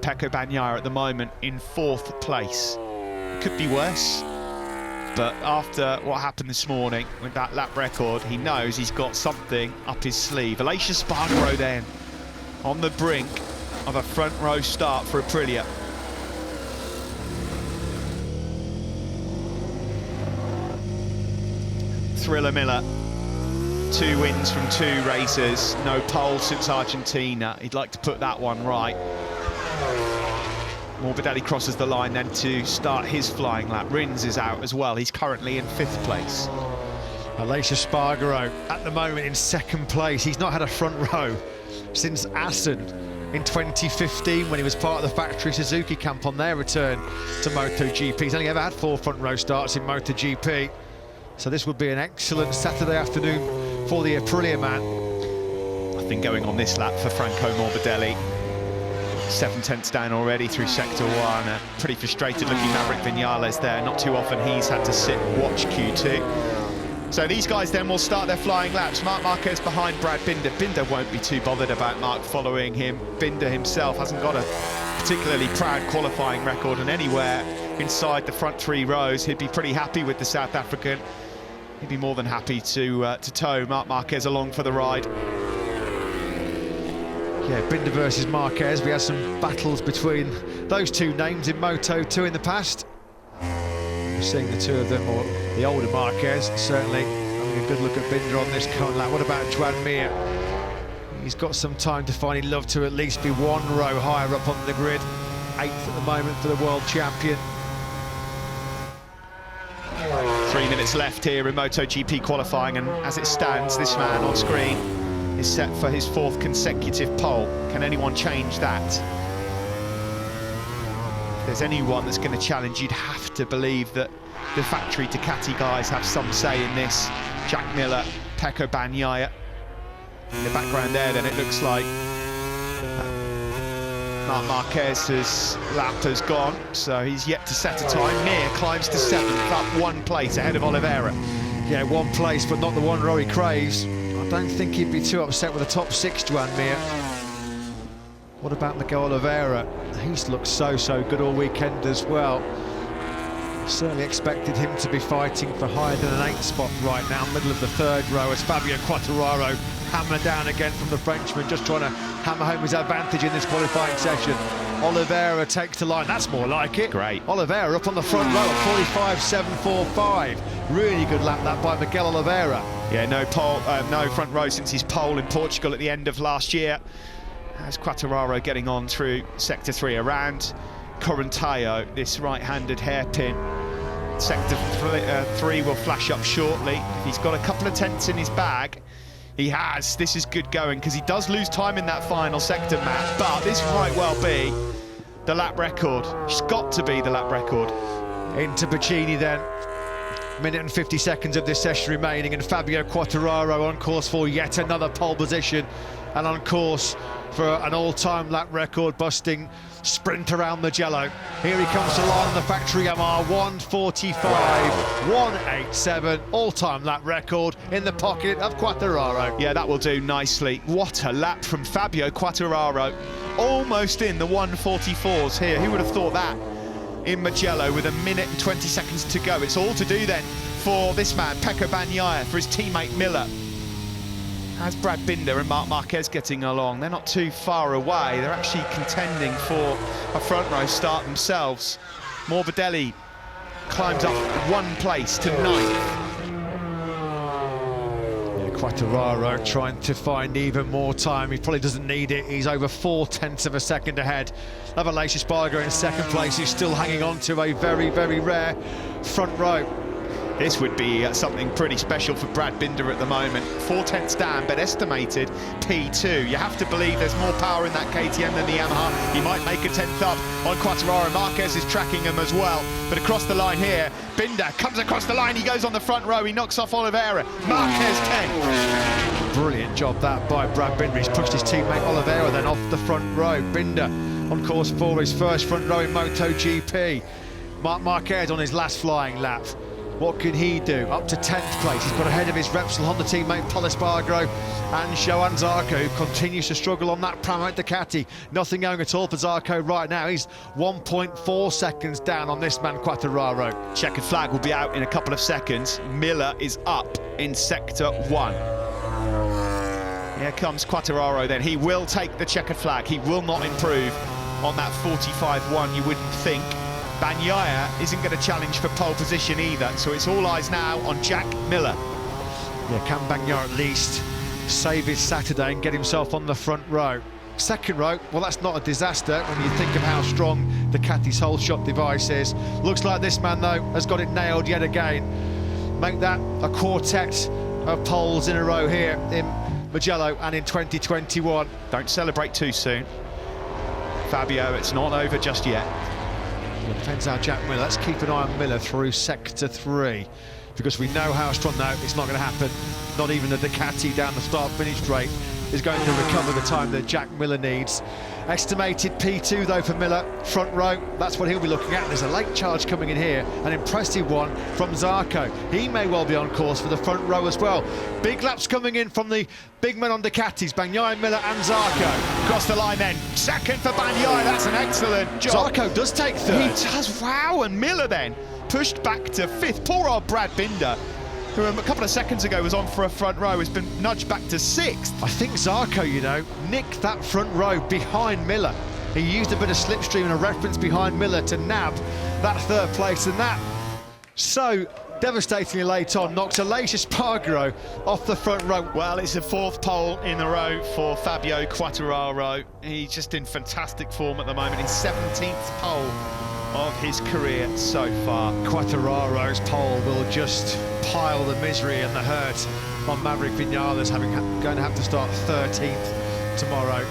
Pecco Bagnaia at the moment in 4th place. Could be worse, but after what happened this morning with that lap record, he knows he's got something up his sleeve. Aleix Espargaro then on the brink of a front row start for Aprilia. Thriller Miller, 2 wins from 2 races, no pole since Argentina. He'd like to put that one right. Morbidelli crosses the line then to start his flying lap. Rins is out as well. He's currently in 5th place. Aleix Espargaro at the moment in 2nd place. He's not had a front row since Assen in 2015 when he was part of the factory Suzuki camp on their return to MotoGP. He's only ever had 4 front row starts in MotoGP. So this would be an excellent Saturday afternoon for the Aprilia man. Nothing going on this lap for Franco Morbidelli. 7/10 down already through sector 1. A pretty frustrated looking Maverick Vinales there. Not too often he's had to sit and watch Q2. So these guys then will start their flying laps. Marc Marquez behind Brad Binder. Binder won't be too bothered about Marc following him. Binder himself hasn't got a particularly proud qualifying record, and anywhere inside the front 3 rows he'd be pretty happy with the South African. He'd be more than happy to tow Marc Marquez along for the ride. Yeah, Binder versus Marquez. We had some battles between those 2 names in Moto2 in the past. We're seeing the 2 of them, or the older Marquez, certainly having a good look at Binder on this current lap. What about Joan Mir? He's got some time to find. He'd love to at least be 1 row higher up on the grid. 8th at the moment for the world champion. 3 minutes left here in MotoGP qualifying, and as it stands, this man on screen is set for his 4th consecutive pole. Can anyone change that? If there's anyone that's going to challenge, you'd have to believe that the factory Ducati guys have some say in this. Jack Miller, Pecco Bagnaia. In the background there, then it looks like Marc Marquez's lap has gone, so he's yet to set a time. Mir climbs to 7th, up 1 place ahead of Oliveira. Yeah, 1 place, but not the 1 row he craves. I don't think he'd be too upset with the top 6, Joan Mir. What about Miguel Oliveira? He's looked so good all weekend as well. Certainly expected him to be fighting for higher than an 8th spot right now, middle of the 3rd row, as Fabio Quartararo hammer down again from the Frenchman, just trying to hammer home his advantage in this qualifying session. Oliveira takes the line. That's more like it. Great. Oliveira up on the front row at 45.745. Really good lap that by Miguel Oliveira. Yeah, no front row since his pole in Portugal at the end of last year. As Quartararo getting on through sector 3 around Correntallo, this right-handed hairpin. Sector 3 will flash up shortly. If he's got a couple of tenths in his bag, he has. This is good going, because he does lose time in that final sector, Matt, but this might well be the lap record. It's got to be the lap record. Into Bacchini then. Minute and 50 seconds of this session remaining, and Fabio Quartararo on course for yet another pole position, and on course for an all-time lap record busting sprint around Mugello. Here he comes to line on the factory Yamaha. 1:45.187, all-time lap record in the pocket of Quartararo. Yeah, that will do nicely. What a lap from Fabio Quartararo. Almost in the 1:44s here. Who would have thought that? In Mugello with 1 minute and 20 seconds to go. It's all to do then for this man, Pecco Bagnaia, for his teammate Miller. As Brad Binder and Marc Marquez getting along, they're not too far away. They're actually contending for a front row start themselves. Morbidelli climbs up 1 place to 9th. Quartararo trying to find even more time. He probably doesn't need it. He's over 0.4 of a second ahead of Aleix Espargaro in 2nd place, who's still hanging on to a very rare front row. This would be something pretty special for Brad Binder at the moment. 0.4 down, but estimated P2. You have to believe there's more power in that KTM than the Yamaha. He might make a 10th up on Quartararo. Marquez is tracking him as well. But across the line here, Binder comes across the line. He goes on the front row. He knocks off Oliveira. Marquez 10th. Brilliant job that by Brad Binder. He's pushed his teammate Oliveira then off the front row. Binder on course for his first front row in MotoGP. Marc Marquez on his last flying lap. What can he do? Up to 10th place. He's got ahead of his Repsol Honda teammate Pol Espargaro and Johan Zarco, who continues to struggle on that Pramac Ducati. Nothing going at all for Zarco right now. He's 1.4 seconds down on this man, Quartararo. Checkered flag will be out in a couple of seconds. Miller is up in sector 1. Here comes Quartararo then. He will take the checkered flag. He will not improve on that 45-1, you wouldn't think. Bagnaia isn't going to challenge for pole position either, so it's all eyes now on Jack Miller. Yeah, can Bagnaia at least save his Saturday and get himself on the front row? Second row, well, that's not a disaster when you think of how strong Ducati's whole shot device is. Looks like this man, though, has got it nailed yet again. Make that a quartet of poles in a row here in Mugello and in 2021. Don't celebrate too soon, Fabio. It's not over just yet. It depends how Jack Miller. Let's keep an eye on Miller through sector 3, because we know how strong. No, it's not going to happen. Not even the Ducati down the start-finish straight is going to recover the time that Jack Miller needs. Estimated P2 though for Miller, front row, that's what he'll be looking at. There's a late charge coming in here, an impressive one from Zarco. He may well be on course for the front row as well. Big laps coming in from the big men on Ducatis, Bagnaia, Miller and Zarco. Across the line then, second for Bagnaia, that's an excellent job. Zarco does take third. He does, wow, and Miller then pushed back to 5th. Poor old Brad Binder, who a couple of seconds ago was on for a front row, has been nudged back to 6th. I think Zarco, you know, nicked that front row behind Miller. He used a bit of slipstream and a reference behind Miller to nab that third place, and that so devastatingly late on knocks Aleix Espargaro off the front row. Well, it's a 4th pole in a row for Fabio Quartararo. He's just in fantastic form at the moment. His 17th pole of his career so far. Quartararo's pole will just pile the misery and the hurt on Maverick Vinales, going to have to start 13th tomorrow.